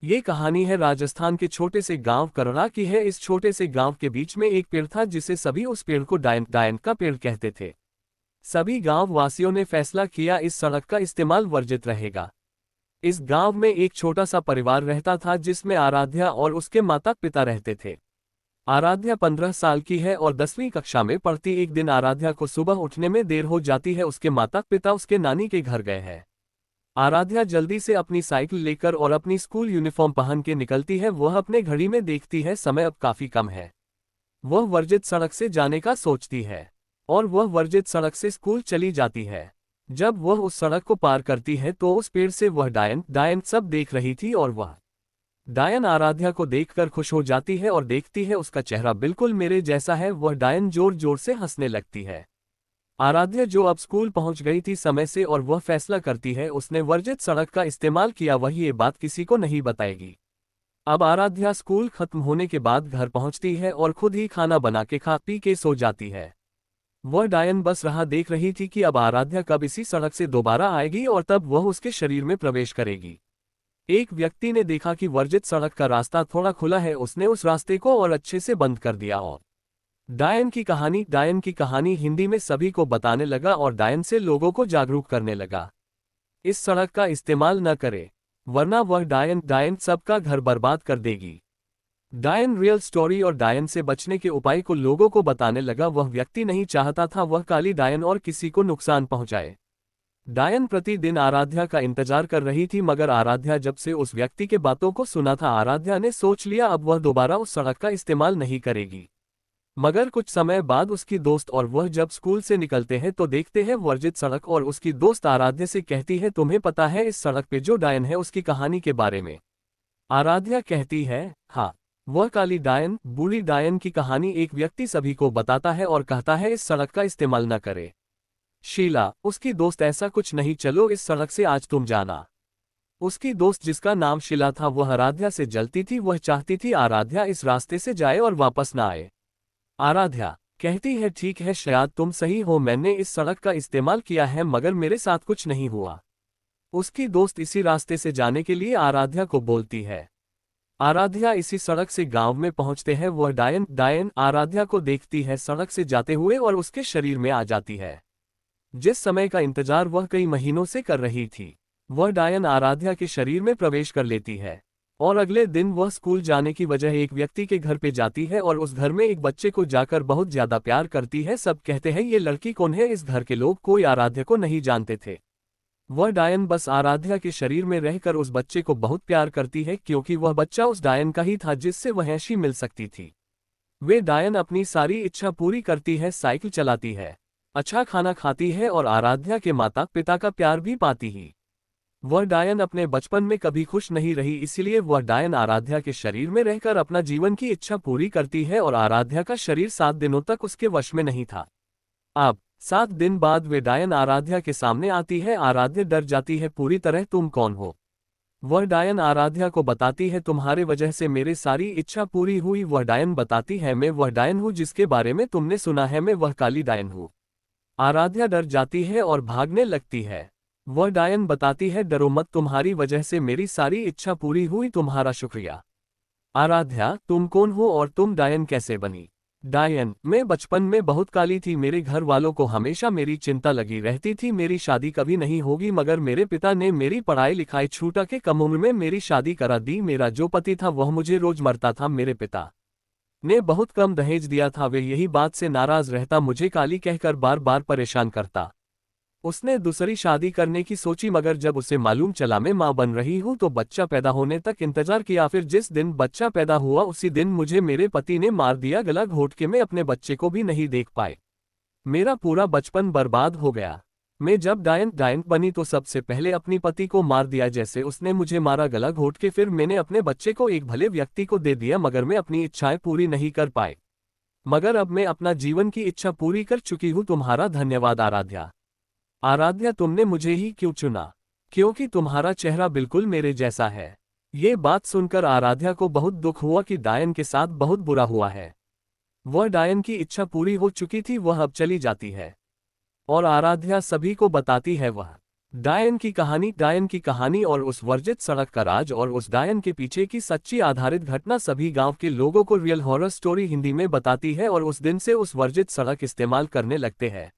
ये कहानी है राजस्थान के छोटे से गांव करड़ा की है। इस छोटे से गांव के बीच में एक पेड़ था जिसे सभी उस पेड़ को डायन डायन का पेड़ कहते थे। सभी गांव वासियों ने फैसला किया इस सड़क का इस्तेमाल वर्जित रहेगा। इस गांव में एक छोटा सा परिवार रहता था जिसमें आराध्या और उसके माता पिता रहते थे। आराध्या 15 साल की है और 10वीं कक्षा में पढ़ती। एक दिन आराध्या को सुबह उठने में देर हो जाती है। उसके माता पिता उसके नानी के घर गए हैं। आराध्या जल्दी से अपनी साइकिल लेकर और अपनी स्कूल यूनिफॉर्म पहन के निकलती है। वह अपने घड़ी में देखती है, समय अब काफी कम है। वह वर्जित सड़क से जाने का सोचती है और वह वर्जित सड़क से स्कूल चली जाती है। जब वह उस सड़क को पार करती है तो उस पेड़ से वह डायन डायन सब देख रही थी और वह डायन आराध्या को देखकर खुश हो जाती है और देखती है उसका चेहरा बिल्कुल मेरे जैसा है। वह डायन जोर जोर से हंसने लगती है। आराध्या जो अब स्कूल पहुंच गई थी समय से और वह फैसला करती है उसने वर्जित सड़क का इस्तेमाल किया, वह ये बात किसी को नहीं बताएगी। अब आराध्या स्कूल खत्म होने के बाद घर पहुंचती है और खुद ही खाना बना के खा पी के सो जाती है। वह डायन बस राह देख रही थी कि अब आराध्या कब इसी सड़क से दोबारा आएगी और तब वह उसके शरीर में प्रवेश करेगी। एक व्यक्ति ने देखा कि वर्जित सड़क का रास्ता थोड़ा खुला है। उसने उस रास्ते को और अच्छे से बंद कर दिया और डायन की कहानी हिंदी में सभी को बताने लगा और डायन से लोगों को जागरूक करने लगा। इस सड़क का इस्तेमाल न करे वरना वह डायन डायन सबका घर बर्बाद कर देगी। डायन रियल स्टोरी और डायन से बचने के उपाय को लोगों को बताने लगा। वह व्यक्ति नहीं चाहता था वह काली डायन और किसी को नुकसान पहुंचाए। डायन प्रतिदिन आराध्या का इंतजार कर रही थी, मगर आराध्या जब से उस व्यक्ति के बातों को सुना था आराध्या ने सोच लिया अब वह दोबारा उस सड़क का इस्तेमाल नहीं करेगी। मगर कुछ समय बाद उसकी दोस्त और वह जब स्कूल से निकलते हैं तो देखते हैं वर्जित सड़क और उसकी दोस्त आराध्या से कहती है तुम्हें पता है इस सड़क पे जो डायन है उसकी कहानी के बारे में। आराध्या कहती है हाँ, वह काली डायन बूढ़ी डायन की कहानी। एक व्यक्ति सभी को बताता है और कहता है इस सड़क का इस्तेमाल न करे। शीला उसकी दोस्त ऐसा कुछ नहीं, चलो इस सड़क से आज तुम जाना। उसकी दोस्त जिसका नाम शीला था वह आराध्या से जलती थी। वह चाहती थी आराध्या इस रास्ते से जाए और वापस न आए। आराध्या कहती है ठीक है शायद तुम सही हो, मैंने इस सड़क का इस्तेमाल किया है मगर मेरे साथ कुछ नहीं हुआ। उसकी दोस्त इसी रास्ते से जाने के लिए आराध्या को बोलती है। आराध्या इसी सड़क से गांव में पहुंचते हैं। वह डायन डायन आराध्या को देखती है सड़क से जाते हुए और उसके शरीर में आ जाती है। जिस समय का इंतजार वह कई महीनों से कर रही थी वह डायन आराध्या के शरीर में प्रवेश कर लेती है और अगले दिन वह स्कूल जाने की वजह एक व्यक्ति के घर पे जाती है और उस घर में एक बच्चे को जाकर बहुत ज्यादा प्यार करती है। सब कहते हैं ये लड़की कौन है। इस घर के लोग कोई आराध्या को नहीं जानते थे। वह डायन बस आराध्या के शरीर में रहकर उस बच्चे को बहुत प्यार करती है क्योंकि वह बच्चा उस डायन का ही था जिससे वह ऐशी मिल सकती थी। वे डायन अपनी सारी इच्छा पूरी करती है, साइकिल चलाती है, अच्छा खाना खाती है और आराध्या के माता पिता का प्यार भी पाती ही। वह डायन अपने बचपन में कभी खुश नहीं रही, इसलिए वह डायन आराध्या के शरीर में रहकर अपना जीवन की इच्छा पूरी करती है और आराध्या का शरीर 7 दिनों तक उसके वश में नहीं था। अब 7 दिन बाद वे डायन आराध्या के सामने आती है। आराध्या डर जाती है पूरी तरह। तुम कौन हो? वह डायन आराध्या को बताती है तुम्हारे वजह से मेरी सारी इच्छा पूरी हुई। वह डायन बताती है मैं वह डायन हूँ जिसके बारे में तुमने सुना है, मैं वह काली डायन हूँ। आराध्या डर जाती है और भागने लगती है। वह डायन बताती है डरो मत, तुम्हारी वजह से मेरी सारी इच्छा पूरी हुई, तुम्हारा शुक्रिया। आराध्या तुम कौन हो और तुम डायन कैसे बनी? डायन मैं बचपन में बहुत काली थी, मेरे घर वालों को हमेशा मेरी चिंता लगी रहती थी, मेरी शादी कभी नहीं होगी, मगर मेरे पिता ने मेरी पढ़ाई लिखाई छूटा के कम उम्र में मेरी शादी करा दी। मेरा जो पति था वह मुझे रोज मरता था, मेरे पिता ने बहुत कम दहेज दिया था, वे यही बात से नाराज रहता, मुझे काली कहकर बार बार परेशान करता। उसने दूसरी शादी करने की सोची मगर जब उसे मालूम चला मैं मां बन रही हूं तो बच्चा पैदा होने तक इंतजार किया। फिर जिस दिन बच्चा पैदा हुआ उसी दिन मुझे मेरे पति ने मार दिया, गला घोट के मैं अपने बच्चे को भी नहीं देख पाए। मेरा पूरा बचपन बर्बाद हो गया। मैं जब डायन डायन बनी तो सबसे पहले अपनी पति को मार दिया जैसे उसने मुझे मारा, गला घोट के। फिर मैंने अपने बच्चे को एक भले व्यक्ति को दे दिया मगर मैं अपनी इच्छाएं पूरी नहीं कर पाए। मगर अब मैं अपना जीवन की इच्छा पूरी कर चुकी हूँ, तुम्हारा धन्यवाद आराध्या। आराध्या तुमने मुझे ही क्यों चुना? क्योंकि तुम्हारा चेहरा बिल्कुल मेरे जैसा है। ये बात सुनकर आराध्या को बहुत दुख हुआ कि डायन के साथ बहुत बुरा हुआ है। वह डायन की इच्छा पूरी हो चुकी थी, वह अब चली जाती है और आराध्या सभी को बताती है वह डायन की कहानी और उस वर्जित सड़क का राज और उस डायन के पीछे की सच्ची आधारित घटना सभी गांव के लोगों को रियल हॉरर स्टोरी हिंदी में बताती है और उस दिन से उस वर्जित सड़क इस्तेमाल करने लगते हैं।